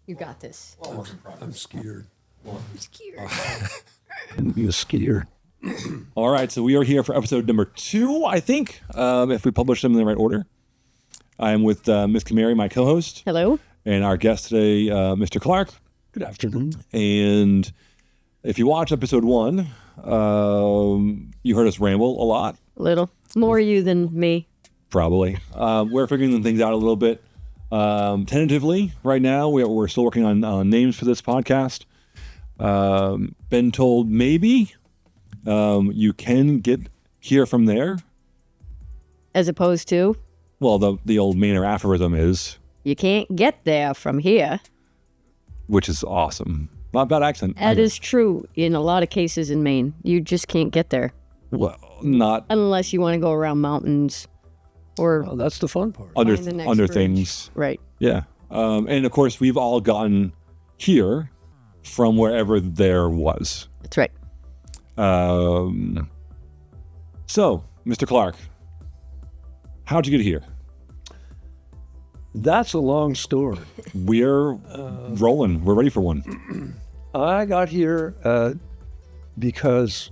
You got this. I'm scared. I'm scared. You're scared. All right, so we are here for episode number 2, I think, if we publish them in the right order. I am with Miss Camary, my co-host. Hello. And our guest today, Mr. Clarke. Good afternoon. And if you watch episode 1, you heard us ramble a lot. Little. More you than me. Probably. We're figuring things out a little bit. Tentatively, right now, we're still working on names for this podcast. Been told maybe you can get here from there. As opposed to, Well, the old Mainer aphorism is, you can't get there from here. which is awesome. Not bad accent. That is true in a lot of cases in Maine. You just can't get there Well, not unless you want to go around mountains or Well, that's the fun part. under find the next under bridge. things. Right. Yeah. And of course, we've all gotten here from wherever there was. That's right. So, Mr. Clarke, how'd you get here? That's a long story. We're rolling. We're ready for one. I got here because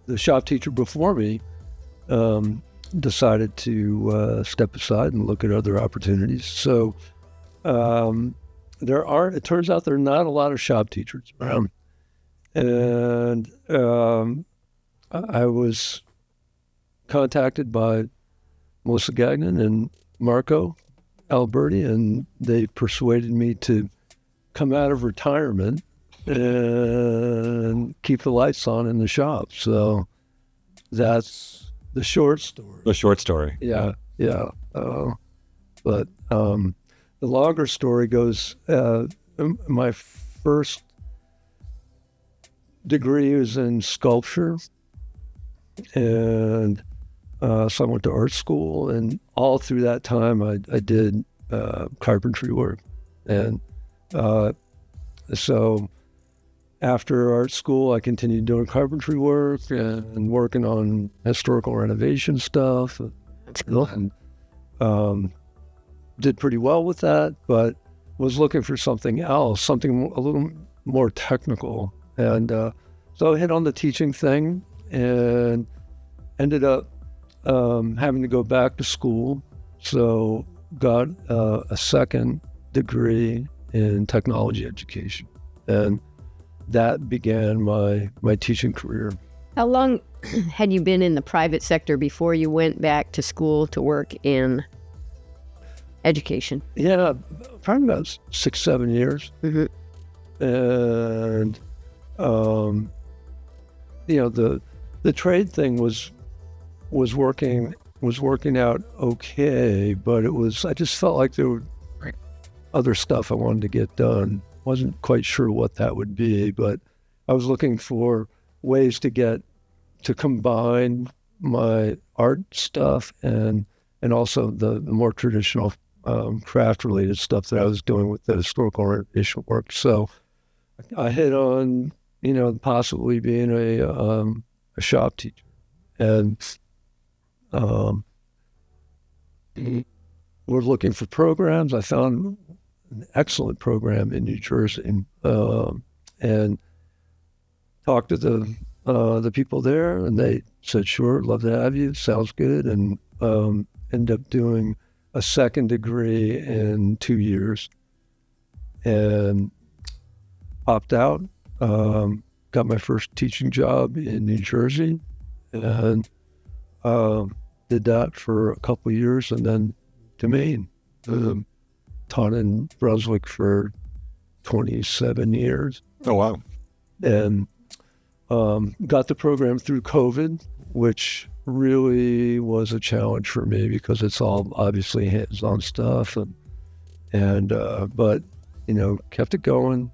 the shop teacher before me decided to step aside and look at other opportunities. So it turns out there are not a lot of shop teachers around. And I was contacted by Melissa Gagnon and Marco Alberti, and they persuaded me to come out of retirement and keep the lights on in the shop. So that's the short story. The short story. Yeah. But the longer story goes, my first degree was in sculpture, and so I went to art school, and all through that time I did carpentry work. And so after art school, I continued doing carpentry work and working on historical renovation stuff. That's cool. And did pretty well with that, but was looking for something else, something a little more technical. And so I hit on the teaching thing and ended up having to go back to school. So got a second degree in technology education. And that began my teaching career. How long had you been in the private sector before you went back to school to work in education? Yeah, probably about 6-7 years. Mm-hmm. And, the trade thing was working out okay, but I just felt like there were other stuff I wanted to get done. Wasn't quite sure what that would be, but I was looking for ways to combine my art stuff and also the more traditional craft related stuff that I was doing with the historical renovation work. So I hit on, possibly being a shop teacher. And we're looking for programs. I found an excellent program in New Jersey, and talked to the people there, and they said, "Sure, love to have you. Sounds good." And ended up doing a second degree in 2 years, and popped out. Got my first teaching job in New Jersey, and did that for a couple of years, and then to Maine. Taught in Brunswick for 27 years. Oh, wow. And got the program through COVID, which really was a challenge for me because it's all obviously hands-on stuff, and but kept it going.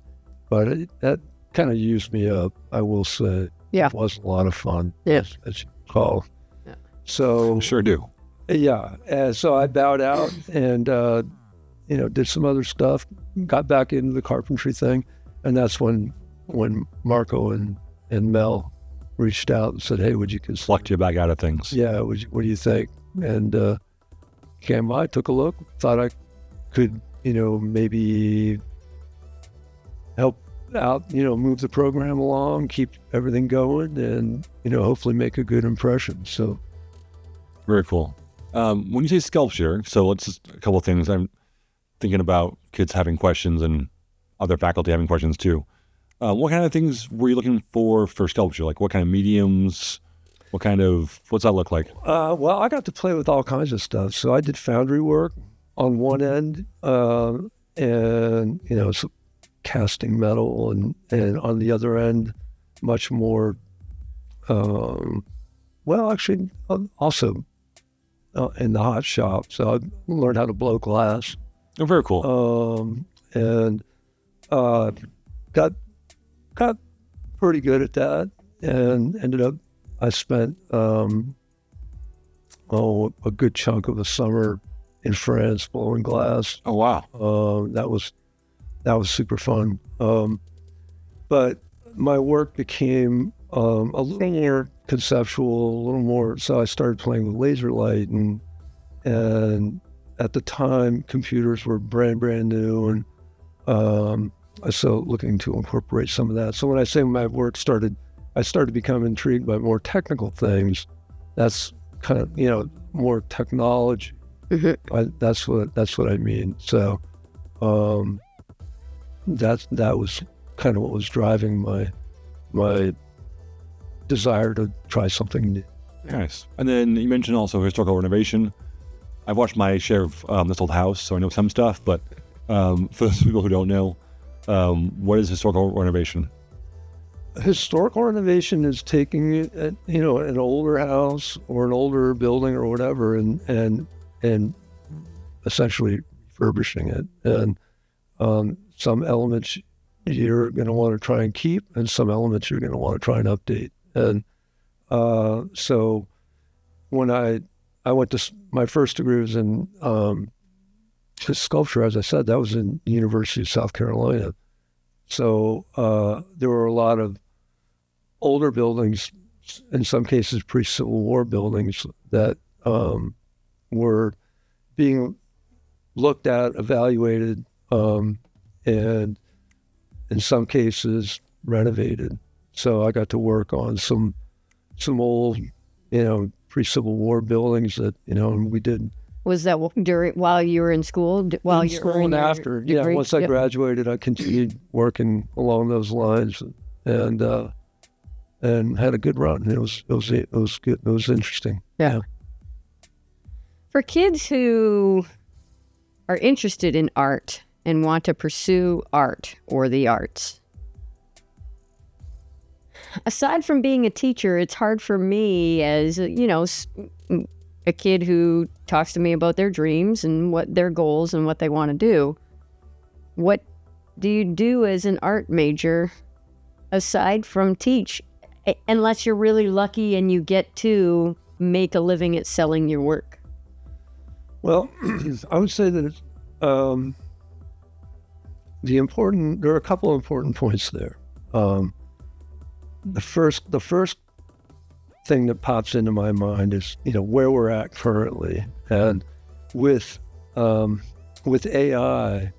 But that kind of used me up, I will say. Yeah. It was a lot of fun. Yeah. As you recall. Yeah. So Sure do. yeah, and so I bowed out and did some other stuff, got back into the carpentry thing, and that's when Marco and Mel reached out and said, "Hey, would you consider?" Plucked you back out of things. Yeah, what do you think? And came by, took a look, thought I could, maybe help out, move the program along, keep everything going, and, hopefully make a good impression. So Very cool. When you say sculpture, so let's just a couple of things. I'm thinking about kids having questions and other faculty having questions too. What kind of things were you looking for sculpture? Like what kind of mediums? What's that look like? well, I got to play with all kinds of stuff. So I did foundry work on one end, and, so casting metal, and on the other end, much more, actually, also in the hot shop. So I learned how to blow glass. Oh, very cool. And got pretty good at that, and ended up, I spent a good chunk of the summer in France blowing glass. Oh, wow. That was super fun. But my work became a little more conceptual, a little more. So I started playing with laser light, and at the time computers were brand new, and so looking to incorporate some of that. So when I say my work I started to become intrigued by more technical things. That's kind of, more technology. Mm-hmm. That's what I mean. So that was kind of what was driving my desire to try something new. Nice. And then you mentioned also historical renovation. I've watched my share of This Old House, so I know some stuff, but for those people who don't know, what is historical renovation? Historical renovation is taking an older house or an older building or whatever, and essentially refurbishing it. And some elements you're going to want to try and keep, and some elements you're going to want to try and update. And so when I went to my first degree was in sculpture, as I said, that was in the University of South Carolina. So there were a lot of older buildings, in some cases pre-Civil War buildings, that were being looked at, evaluated, and in some cases renovated. So I got to work on some old, pre-Civil War buildings that, and we did. Was that while you were in school? While In you school were in and your after, degree? once I Yep. graduated, I continued working along those lines, and had a good run. It was good. It was interesting. Yeah. For kids who are interested in art and want to pursue art or the arts, aside from being a teacher, it's hard for me as, a kid who talks to me about their dreams and what their goals and what they want to do. What do you do as an art major aside from teach? Unless you're really lucky and you get to make a living at selling your work. Well, I would say that there are a couple of important points there. The first thing that pops into my mind is, where we're at currently, and with AI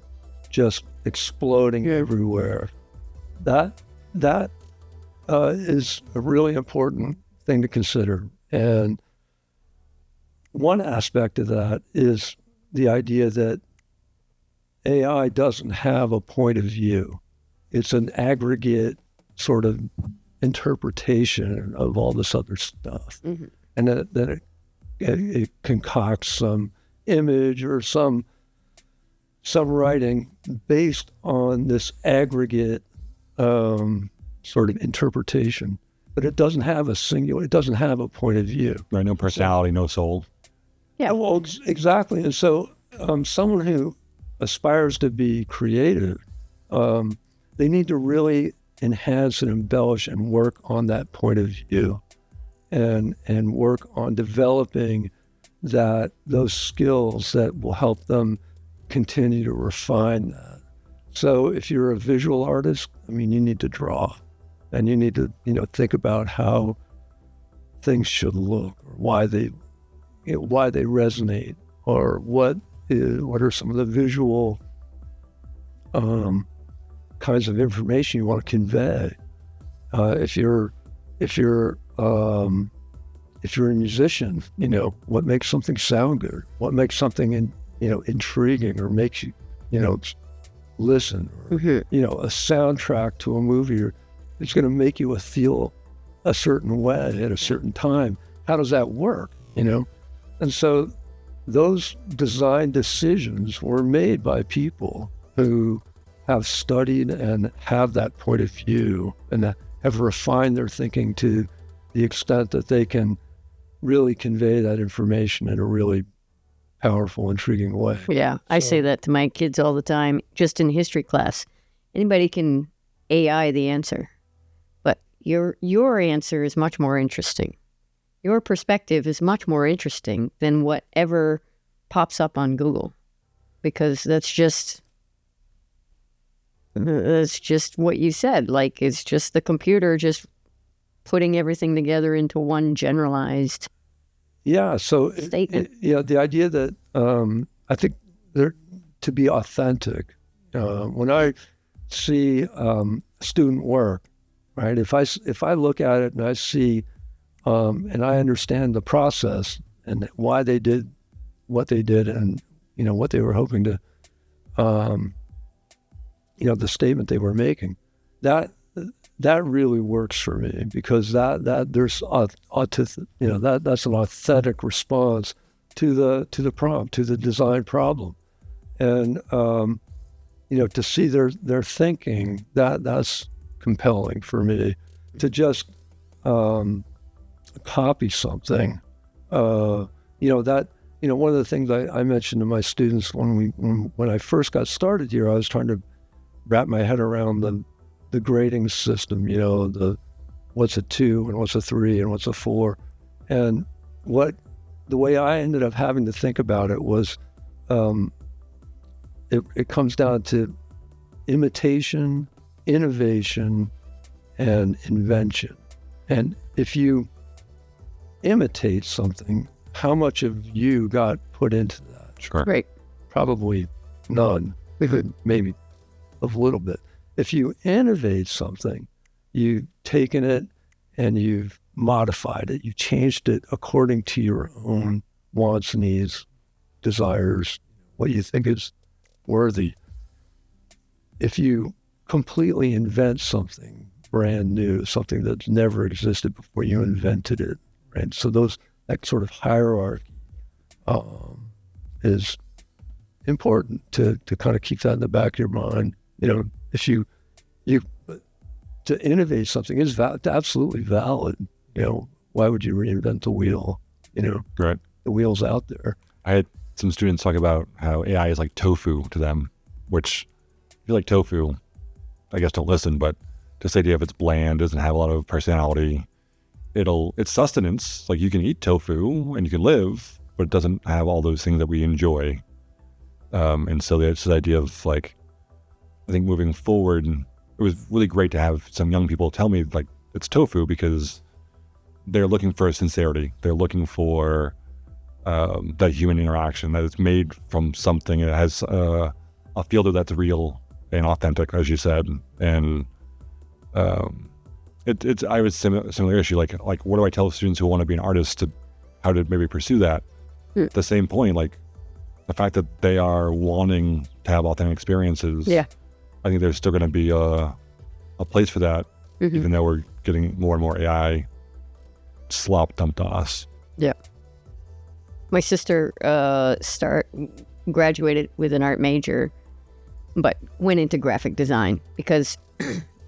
just exploding everywhere, that is a really important thing to consider. And one aspect of that is the idea that AI doesn't have a point of view. It's an aggregate sort of interpretation of all this other stuff. Mm-hmm. And then it concocts some image or some writing based on this aggregate sort of interpretation, but it doesn't have it doesn't have a point of view. Right, no personality, no soul. Yeah, well, exactly. And so someone who aspires to be creative, they need to really enhance and embellish and work on that point of view, and work on developing those skills that will help them continue to refine that. So if you're a visual artist, you need to draw, and you need to think about how things should look, or why they resonate, or what are some of the visual kinds of information you want to convey. If you're a musician, what makes something sound good? What makes something intriguing or makes you listen? Or, a soundtrack to a movie, it's going to make you feel a certain way at a certain time. How does that work? And so those design decisions were made by people who have studied and have that point of view and have refined their thinking to the extent that they can really convey that information in a really powerful, intriguing way. Yeah, I say that to my kids all the time, just in history class. Anybody can AI the answer, but your answer is much more interesting. Your perspective is much more interesting than whatever pops up on Google, because that's just what you said. Like, it's just the computer just putting everything together into one generalized statement. The idea that I think to be authentic. When I see student work, right? If I look at it and I see and I understand the process and why they did what they did, and what they were hoping to, the statement they were making, that really works for me, because that there's that's an authentic response to the prompt, to the design problem, and to see their thinking, that's compelling for me. To just copy something, one of the things I mentioned to my students when I first got started here, I was trying to wrap my head around the grading system, what's a 2 and what's a 3 and what's a 4. And the way I ended up having to think about it was, it comes down to imitation, innovation, and invention. And if you imitate something, how much of you got put into that? Sure. Right. Probably none, maybe a little bit. If you innovate something, you've taken it and you've modified it. You changed it according to your own wants, needs, desires, what you think is worthy. If you completely invent something brand new, something that's never existed before, you invented it, right? So that sort of hierarchy is important to kind of keep that in the back of your mind. If you to innovate something is absolutely valid. Why would you reinvent the wheel? Right. The wheel's out there. I had some students talk about how AI is like tofu to them, which if you like tofu, I guess don't listen, but just the idea of it's bland, doesn't have a lot of personality. It's sustenance. Like, you can eat tofu and you can live, but it doesn't have all those things that we enjoy. And so it's the idea of, like, I think moving forward, it was really great to have some young people tell me, like, it's tofu, because they're looking for sincerity. They're looking for that human interaction, that it's made from something. It has a fielder that's real and authentic, as you said. And I was similar issue. Like, what do I tell students who want to be an artist how to maybe pursue that? At the same point, like, the fact that they are wanting to have authentic experiences. Yeah. I think there's still going to be a place for that, even though we're getting more and more AI slop dumped on us. Yeah. My sister graduated with an art major, but went into graphic design because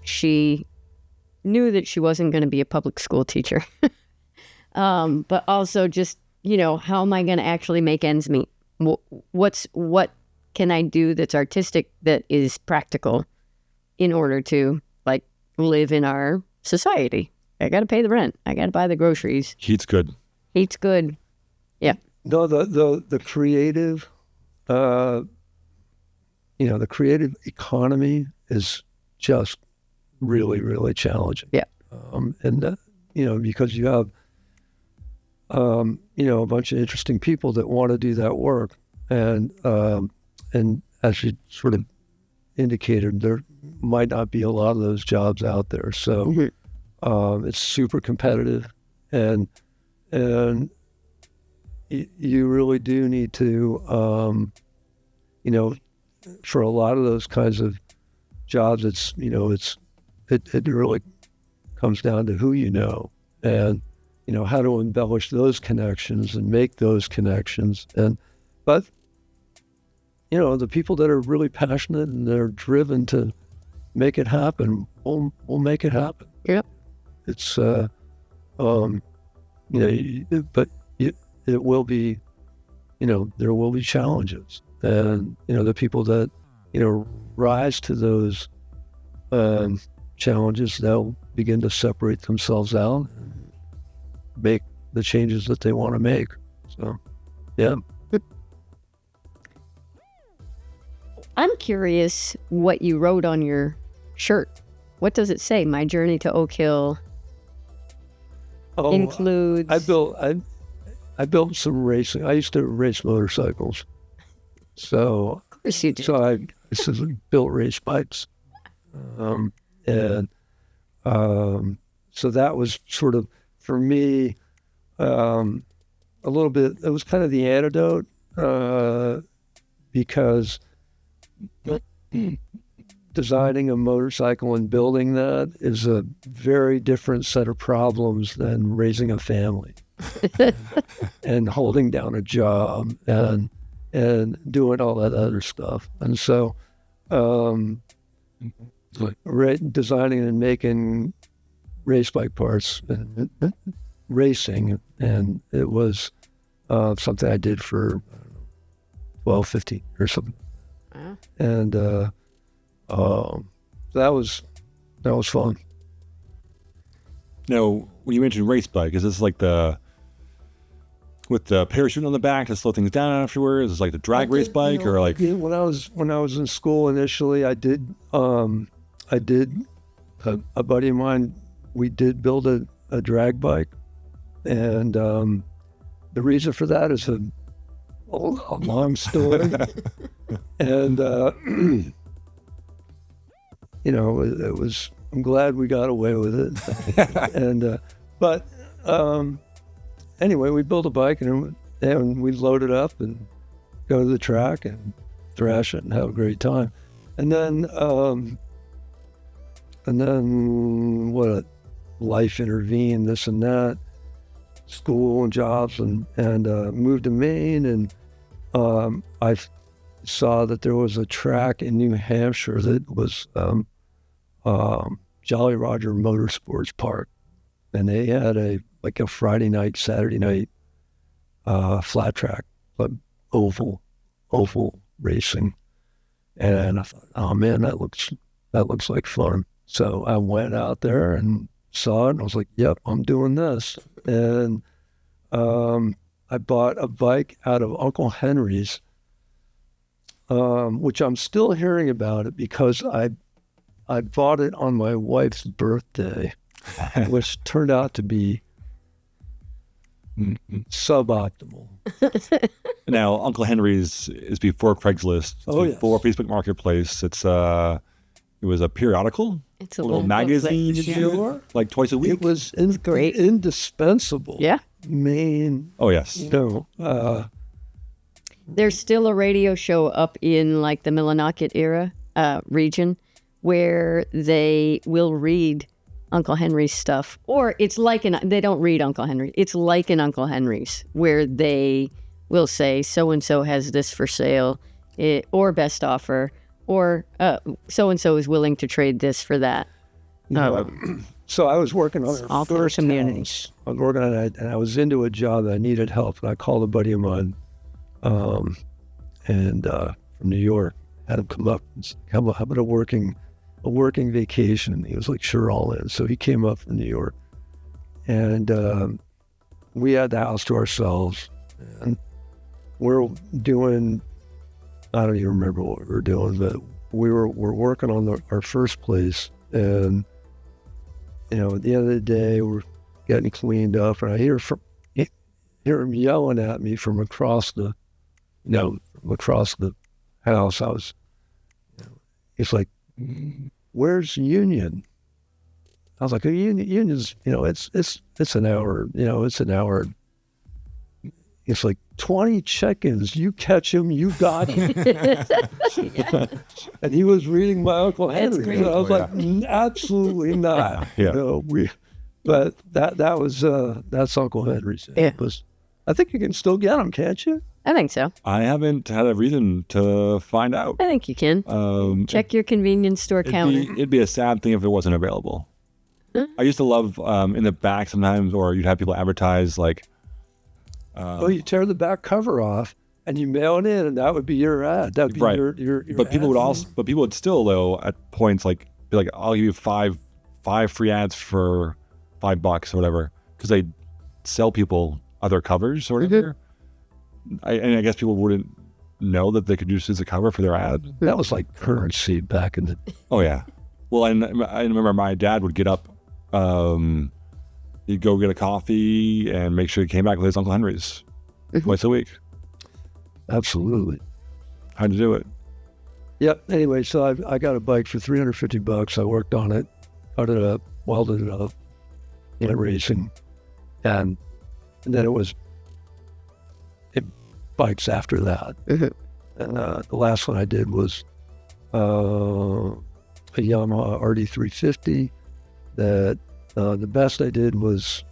she knew that she wasn't going to be a public school teacher. But also just, how am I going to actually make ends meet? What can I do that's artistic, that is practical, in order to, like, live in our society? I got to pay the rent. I got to buy the groceries. Heat's good. Heat's good. Yeah. No, the creative, the creative economy is just really, really challenging. Yeah. Because you have, a bunch of interesting people that want to do that work, and as you sort of indicated, there might not be a lot of those jobs out there. So it's super competitive, and you really do need to, for a lot of those kinds of jobs, it really comes down to who you know, and how to embellish those connections and make those connections. But the people that are really passionate and they're driven to make it happen will make it happen. Yep. It's but it will be, there will be challenges, and the people that rise to those challenges, they'll begin to separate themselves out and make the changes that they want to make. So, yeah. I'm curious what you wrote on your shirt. What does it say? My journey to Oak Hill includes. I built some racing. I used to race motorcycles. So, of course you did. So I built race bikes. So that was sort of, for me, a little bit, it was kind of the antidote, because designing a motorcycle and building that is a very different set of problems than raising a family and holding down a job and doing all that other stuff. And so designing and making race bike parts and racing, and it was something I did for 12, 15 or something. Wow. And that was fun. Now, when you mentioned race bike, is this like with the parachute on the back to slow things down afterwards? Is it like the drag race bike, or like? Yeah, when I was in school initially, I did a buddy of mine, we did build a drag bike, and the reason for that is a long story. And it was, I'm glad we got away with it. And but anyway, we built a bike, and we load it up and go to the track and thrash it and have a great time. And then life intervened, this and that, school and jobs, and moved to Maine, and I saw that there was a track in New Hampshire that was Jolly Roger Motorsports Park, and they had a Friday night, Saturday night flat track, like oval racing, and I thought, oh man, that looks like fun. So I went out there and saw it, and I was like, yep, I'm doing this. And I bought a bike out of Uncle Henry's, which I'm still hearing about it because I bought it on my wife's birthday, which turned out to be suboptimal. Now, Uncle Henry's is before Craigslist. It's before Facebook Marketplace. It was a periodical. It's a little magazine, like twice a week. It was great, indispensable. Yeah. Maine. Oh yes. There's still a radio show up in like the Millinocket region where they will read Uncle Henry's stuff, or it's like they don't read Uncle Henry. It's like an Uncle Henry's where they will say so and so has this for sale, or best offer, or so and so is willing to trade this for that. So I was working on our first community. I was working on it, and I was into a job that I needed help, and I called a buddy of mine, and from New York, had him come up and said, how about a working vacation? And he was like, sure, all in. So he came up from New York, and we had the house to ourselves, and we're doing, I don't even remember what we were doing, but we're working on our first place, and at the end of the day, we're getting cleaned up, and I hear him yelling at me from across the house. I was He's like, where's Union? I was like, Union's, it's an hour, it's an hour. It's like 20 check-ins. You catch him, you got him. And he was reading my Uncle Henry. great. So I was like, absolutely not. Yeah. But that's Uncle Henry's. Yeah. I think you can still get him, can't you? I think so. I haven't had a reason to find out. I think you can. Check your convenience store counter. It'd be a sad thing if it wasn't available. I used to love in the back sometimes, or you'd have people advertise like. You tear the back cover off and you mail it in, and that would be your ad. That would be right. your But people would still though at points like be like, I'll give you five free ads for $5 or whatever, because they sell people other covers or whatever. I guess people wouldn't know that they could use it as a cover for their ad. That was like currency back in the. Oh yeah. Well, I remember my dad would get up. He'd go get a coffee and make sure he came back with his Uncle Henry's twice a week. Absolutely. How'd you do it? Yep. Anyway, so I got a bike for $350. I worked on it, cut it up, welded it up, went racing, and then it was bikes after that. And the last one I did was a Yamaha RD350. That the best I did was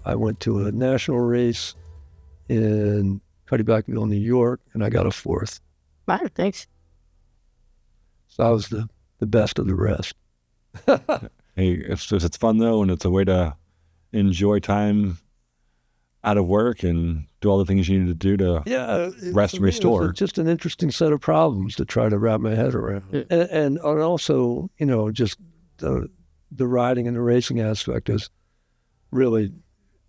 I went to a national race in Cuddybackville, New York, and I got a 4th. Wow, thanks. So I was the best of the rest. Hey, it's fun though, and it's a way to enjoy time out of work and do all the things you need to do to rest and restore. It was just an interesting set of problems to try to wrap my head around. And also, just the riding and the racing aspect is really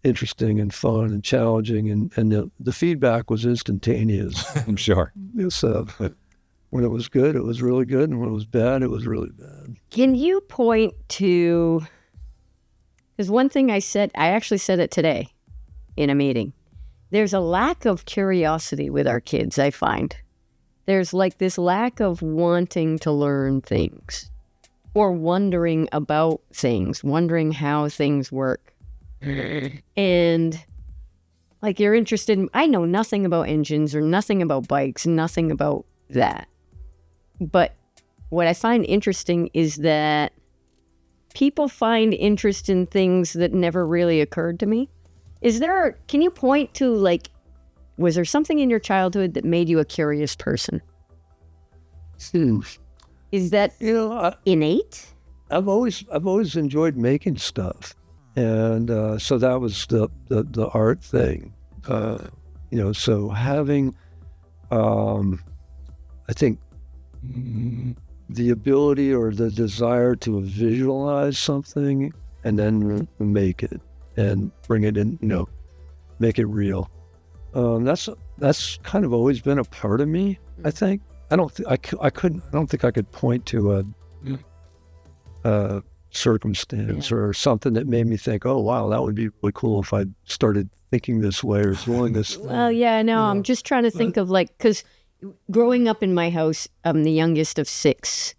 interesting and fun and challenging, and the feedback was instantaneous. I'm sure. So when it was good, it was really good, and when it was bad, it was really bad. Can you point to, because one thing I actually said it today in a meeting. There's a lack of curiosity with our kids, I find. There's like this lack of wanting to learn things or wondering about things, wondering how things work. And like you're interested in, I know nothing about engines or nothing about bikes, nothing about that. But what I find interesting is that people find interest in things that never really occurred to me. Can you point to like, was there something in your childhood that made you a curious person? Is that innate? I've always enjoyed making stuff, and so that was the art thing. So having, I think, the ability or the desire to visualize something and then make it and bring it in, make it real. That's kind of always been a part of me. I think. I don't think I could point to a circumstance or something that made me think, oh wow, that would be really cool if I started thinking this way or doing this thing. Well, yeah, no, I'm just trying to think of like, because growing up in my house, I'm the youngest of 6,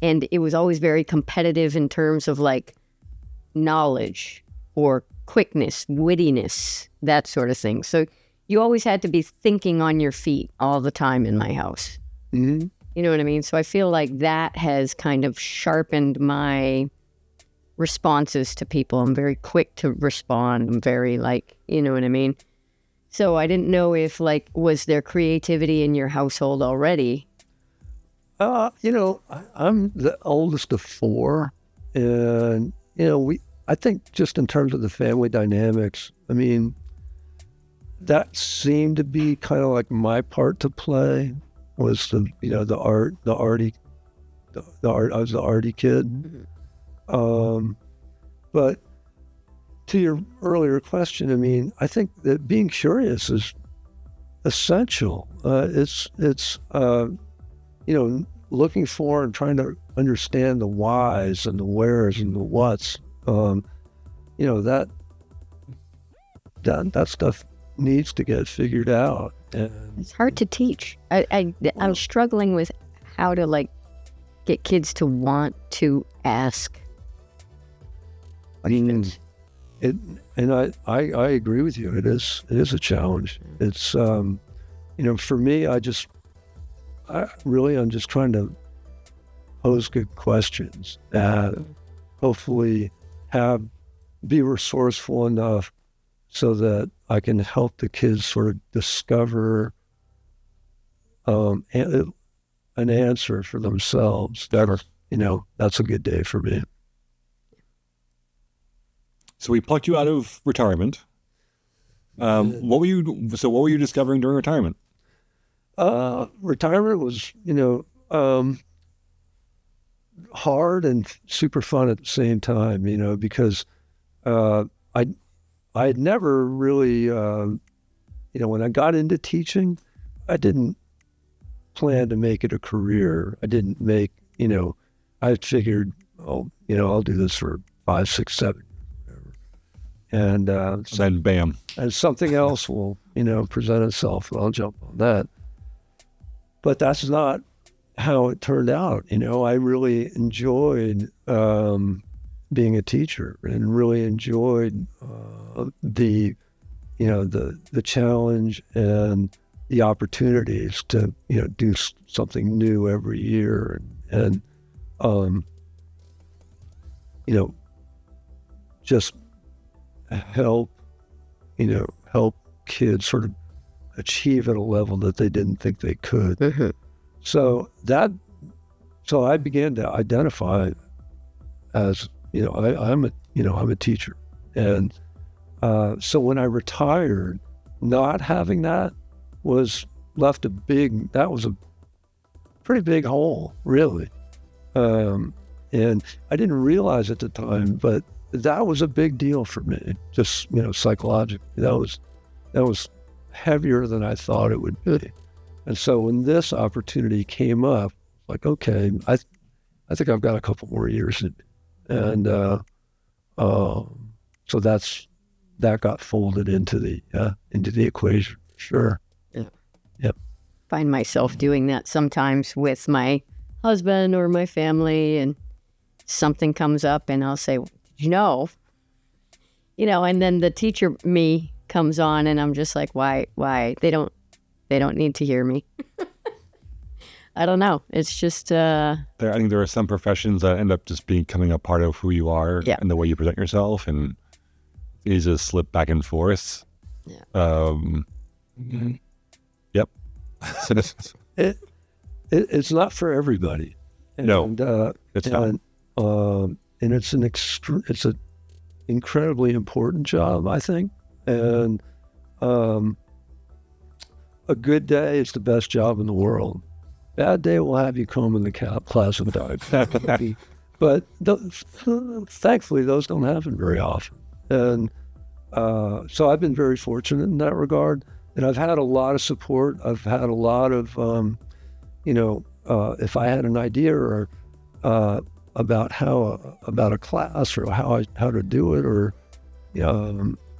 and it was always very competitive in terms of like knowledge or quickness, wittiness, that sort of thing. So you always had to be thinking on your feet all the time in my house. Mm-hmm. You know what I mean? So I feel like that has kind of sharpened my responses to people. I'm very quick to respond. I'm very like, you know what I mean? So I didn't know if like, was there creativity in your household already? I'm the oldest of 4, and I think just in terms of the family dynamics, I mean, that seemed to be kind of like my part to play. Was the art. I was the arty kid. Mm-hmm. But to your earlier question, I mean, I think that being curious is essential. It's looking for and trying to understand the whys and the wheres and the whats. That stuff needs to get figured out. And It's hard to teach. I'm struggling with how to like get kids to want to ask. And I agree with you. It is a challenge. It's for me, I'm just trying to pose good questions and hopefully be resourceful enough so that I can help the kids sort of discover an answer for themselves. That's a good day for me. So we plucked you out of retirement. What were you discovering during retirement? Retirement was, hard and super fun at the same time, because I had never really, when I got into teaching, I didn't plan to make it a career. I didn't make, I figured, I'll do this for 5, 6, 7. And then bam, and something else will present itself, and I'll jump on that. But that's not how it turned out. I really enjoyed being a teacher, and really enjoyed the challenge and the opportunities to do something new every year, and just help kids sort of achieve at a level that they didn't think they could. Mm-hmm. So I began to identify as, I'm a teacher. And so when I retired, not having that was that was a pretty big hole, really. And I didn't realize at the time, but that was a big deal for me, just, psychologically. That was heavier than I thought it would be. And so when this opportunity came up, like, okay, I think I've got a couple more years in, and so that got folded into the equation. Sure. Yeah. Yep. Find myself doing that sometimes with my husband or my family, and something comes up and I'll say, and then the teacher me comes on and I'm just like, why? They don't need to hear me. I don't know. It's just I think there are some professions that end up just becoming a part of who you are, yeah, and the way you present yourself, and you just slip back and forth. Yeah. Mm-hmm. Yep. It's not for everybody. No, it's not. And it's an incredibly important job, I think. And a good day is the best job in the world. Bad day will have you combing the class of dogs. But thankfully, those don't happen very often. And so I've been very fortunate in that regard. And I've had a lot of support. I've had a lot of, if I had an idea or about a class or how to do it, or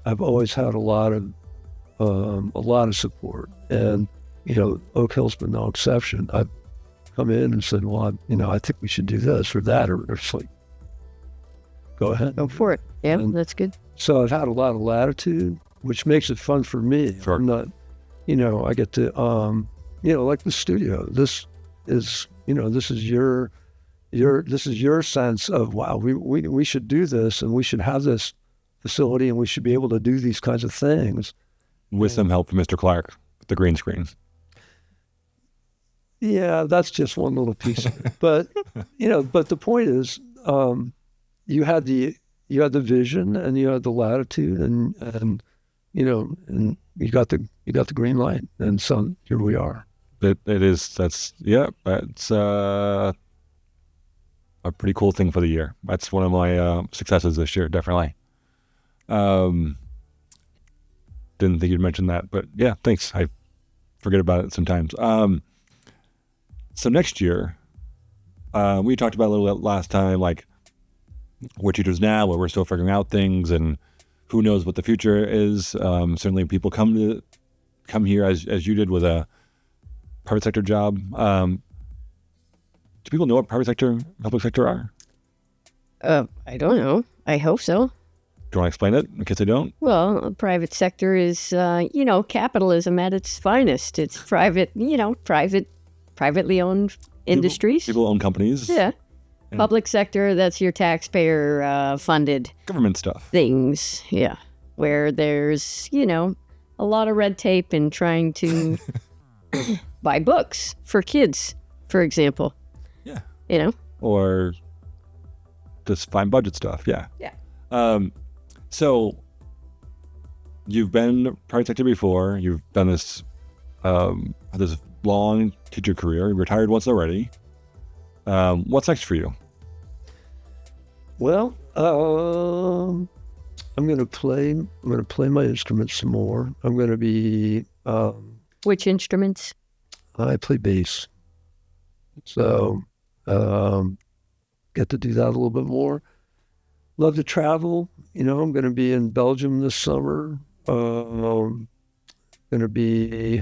I've always had a lot of support, and Oak Hill's been no exception. I've come in and said, well, I think we should do this or that, or it's like, go ahead, go for it. Yeah, and that's good. So I've had a lot of latitude, which makes it fun for me. Sure. I'm not, I get to, like the studio. This is, this is your sense of, wow, we should do this, and we should have this facility, and we should be able to do these kinds of things. With some help from Mr. Clarke, with the green screen. Yeah, that's just one little piece of it. But, but the point is, you had the vision, and you had the latitude, and you got the green light, and so here we are. That's a pretty cool thing for the year. That's one of my successes this year, definitely. Didn't think you'd mention that, but yeah, thanks. I forget about it sometimes. So next year, we talked about a little bit last time, like we're teachers now, but we're still figuring out things, and who knows what the future is. Certainly people come here as you did with a private sector job, Do people know what private sector and public sector are? I don't know. I hope so. Do you want to explain it in case they don't? Well, the private sector is, capitalism at its finest. It's private, privately owned industries. People own companies. Yeah. Public sector, that's your taxpayer funded Government stuff. things. Yeah. Where there's, a lot of red tape in trying to buy books for kids, for example. Yeah. Or just fine budget stuff. Yeah. Yeah. So you've been private sector before. You've done this long teacher career. You retired once already. What's next for you? Well, I'm going to play my instruments some more. I'm going to be Which instruments? I play bass. So get to do that a little bit more. Love to travel. I'm going to be in Belgium this summer. Going to be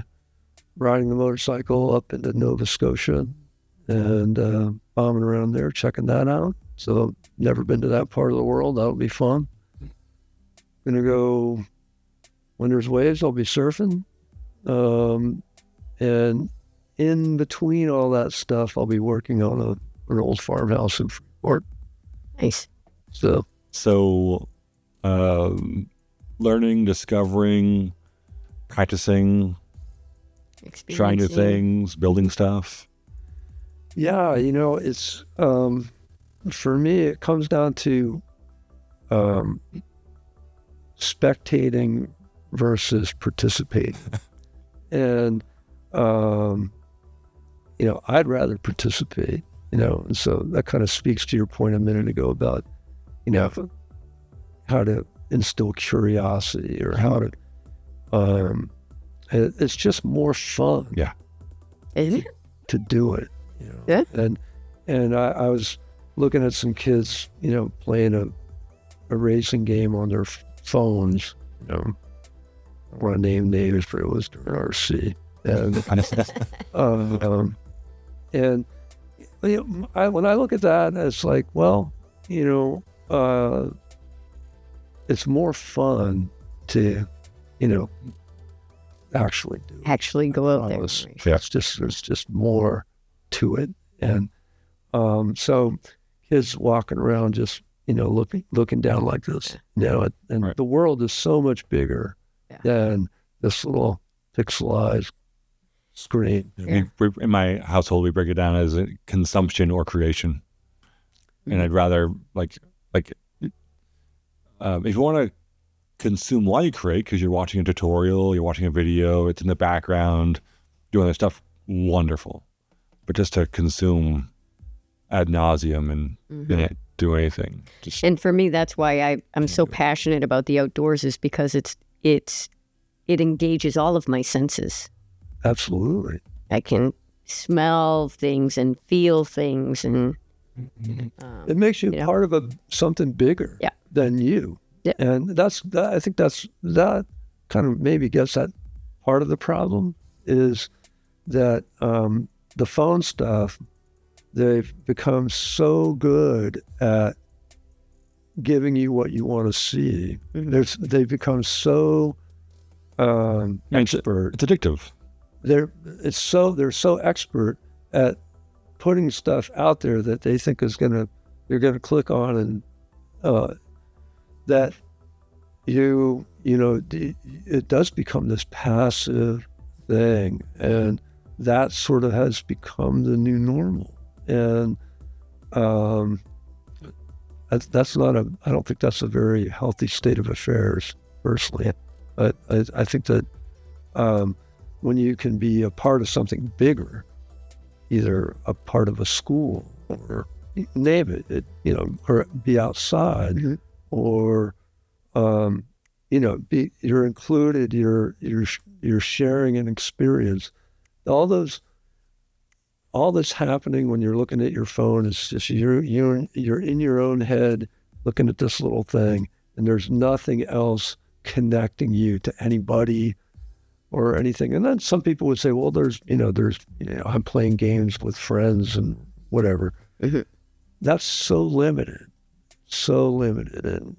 riding the motorcycle up into Nova Scotia and bombing around there, checking that out. So never been to that part of the world. That'll be fun. Going to go, when there's waves, I'll be surfing. And in between all that stuff, I'll be working on an old farmhouse in Freeport. Nice. So, Learning, discovering, practicing, trying new Experiencing. things, building stuff. yeah, it's, for me, it comes down to spectating versus participating. And, I'd rather participate, and so that kind of speaks to your point a minute ago about, how to instill curiosity or how to, it's just more fun Yeah. Isn't it? to do it. Yeah. And I was looking at some kids, playing a racing game on their phones, I don't want to name names, but it was during RC. And when I look at that, it's like, well, it's more fun to, actually do it. Actually go out there. Yeah. It's just, there's just more to it. And so kids walking around just, looking down like this, and Right. the world is so much bigger Yeah. than this little pixelized screen. We, in my household, we break it down as a consumption or creation. And I'd rather if you want to consume while you create, because you're watching a tutorial, you're watching a video, it's in the background, doing other stuff, wonderful. But just to consume ad nauseum and do anything. Just And for me, that's why I'm so passionate about the outdoors, is because it engages all of my senses. Absolutely. I can smell things and feel things, and It makes you part of something bigger Yeah. than you. Yeah. And I think that kind of maybe gets that part of the problem is that the phone stuff, they've become so good at giving you what you want to see. They've become so expert. it's addictive. They're so expert at putting stuff out there that they think you're gonna click on, and that it does become this passive thing, and that sort of has become the new normal. And that's not I don't think that's a very healthy state of affairs, personally. But I think that when you can be a part of something bigger, either a part of a school or name it, or be outside, or you're included, you're sharing an experience. All this happening when you're looking at your phone is just you're in your own head looking at this little thing, and there's nothing else connecting you to anybody or anything. And then some people would say, well, there's I'm playing games with friends and whatever. Mhm. That's so limited,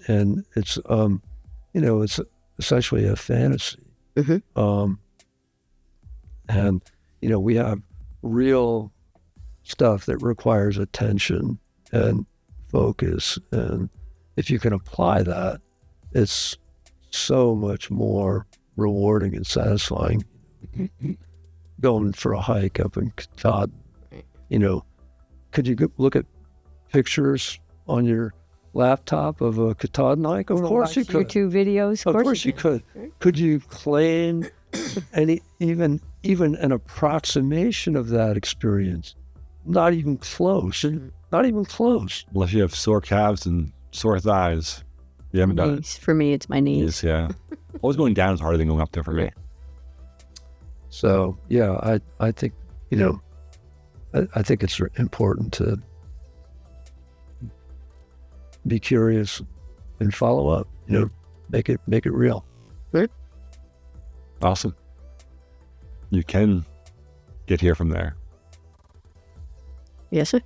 and it's it's essentially a fantasy. Mhm. And we have real stuff that requires attention and focus, and if you can apply that, it's so much more rewarding and satisfying. Going for a hike up in Katahdin, could you look at pictures on your laptop of a Katahdin hike? Of course you could. YouTube videos. Of course you could. Could you claim even an approximation of that experience? Not even close. Not even close. Unless you have sore calves and sore thighs. You haven't done it. For me, it's my knees. Yes, yeah. Always going down is harder than going up there for me. So yeah, I think I think it's important to be curious and follow up. Make it real. Awesome. You can get here from there. Yes, sir.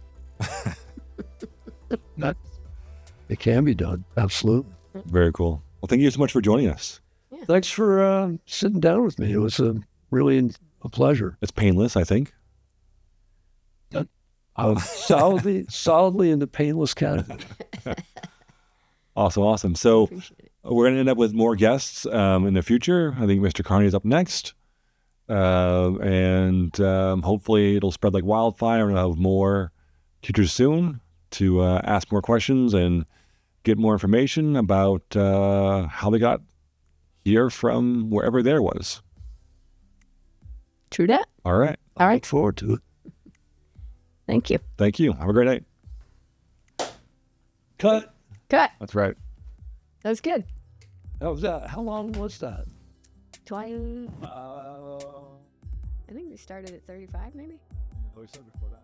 It can be done. Absolutely. Very cool. Well, thank you so much for joining us. Thanks for sitting down with me. It was really a pleasure. It's painless, I think. Solidly in the painless category. Awesome. So we're going to end up with more guests in the future. I think Mr. Carney is up next. And hopefully it'll spread like wildfire, and I'll have more teachers soon to ask more questions and get more information about how they got here from wherever there was. True that. All right. All right. Look forward to it. Thank you. Thank you. Have a great night. Cut. That's right. That was good. How long was that? 20. I think we started at 35, maybe. We said before that.